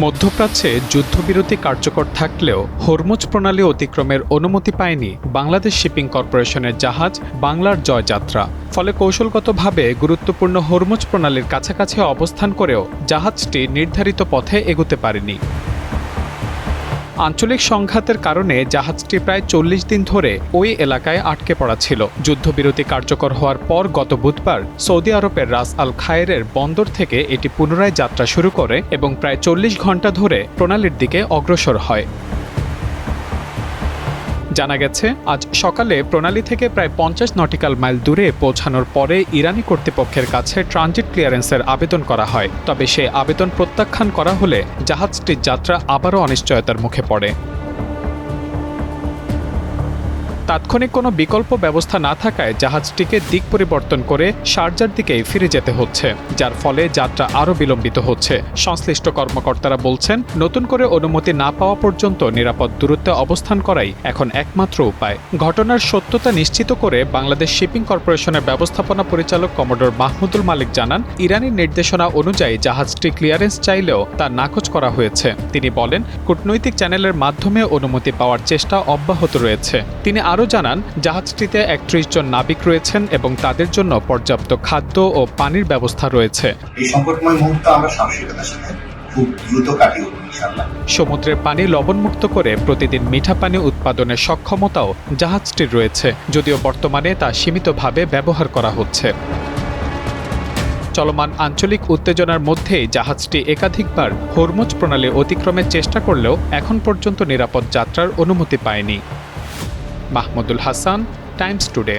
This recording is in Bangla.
মধ্যপ্রাচ্যে যুদ্ধবিরতি কার্যকর থাকলেও হরমুজ প্রণালী অতিক্রমের অনুমতি পায়নি বাংলাদেশ শিপিং কর্পোরেশনের জাহাজ বাংলার জয়যাত্রা। ফলে কৌশলগতভাবে গুরুত্বপূর্ণ হরমুজ প্রণালীর কাছাকাছি অবস্থান করেও জাহাজটি নির্ধারিত পথে এগোতে পারেনি। আঞ্চলিক সংঘাতের কারণে জাহাজটি প্রায় ৪০ দিন ধরে ওই এলাকায় আটকে পড়া ছিল। যুদ্ধবিরতি কার্যকর হওয়ার পর গত বুধবার সৌদি আরবের রাস আল খায়েরের বন্দর থেকে এটি পুনরায় যাত্রা শুরু করে এবং প্রায় ৪০ ঘণ্টা ধরে প্রণালীর দিকে অগ্রসর হয়। জানা গেছে, আজ সকালে প্রণালী থেকে প্রায় ৫০ নটিক্যাল মাইল দূরে পৌঁছানোর পরে ইরানি কর্তৃপক্ষের কাছে ট্রানজিট ক্লিয়ারেন্সের আবেদন করা হয়। তবে সে আবেদন প্রত্যাখ্যান করা হলে জাহাজটির যাত্রা আবারও অনিশ্চয়তার মুখে পড়ে। তাৎক্ষণিক কোনো বিকল্প ব্যবস্থা না থাকায় জাহাজটিকে দিক পরিবর্তন করে শারজার দিকেই ফিরে যেতে হচ্ছে, যার ফলে যাত্রা আরও বিলম্বিত হচ্ছে। সংশ্লিষ্ট কর্মকর্তারা বলছেন, নতুন করে অনুমতি না পাওয়া পর্যন্ত নিরাপদ দূরত্বে অবস্থান করাই এখন একমাত্র উপায়। ঘটনার সত্যতা নিশ্চিত করে বাংলাদেশ শিপিং কর্পোরেশনের ব্যবস্থাপনা পরিচালক কমোডর মাহমুদুল মালিক জানান, ইরানি নির্দেশনা অনুযায়ী জাহাজটি ক্লিয়ারেন্স চাইলেও তা নাকচ করা হয়েছে। তিনি বলেন, কূটনৈতিক চ্যানেলের মাধ্যমে অনুমতি পাওয়ার চেষ্টা অব্যাহত রয়েছে। তিনি আরও জানান, জাহাজটিতে ৩১ জন নাবিক রয়েছেন এবং তাদের জন্য পর্যাপ্ত খাদ্য ও পানির ব্যবস্থা রয়েছে। এই সংকটময় মুহূর্তে আমরা সাহসিকতার সাথে খুব দ্রুত কাটিয়ে উঠব ইনশাআল্লাহ। সমুদ্রের পানি লবণমুক্ত করে প্রতিদিন মিঠা পানি উৎপাদনের সক্ষমতাও জাহাজটির রয়েছে, যদিও বর্তমানে তা সীমিতভাবে ব্যবহার করা হচ্ছে। চলমান আঞ্চলিক উত্তেজনার মধ্যেই জাহাজটি একাধিকবার হরমুজ প্রণালী অতিক্রমের চেষ্টা করলেও এখন পর্যন্ত নিরাপদ যাত্রার অনুমতি পায়নি। Mahmudul Hasan, Times today.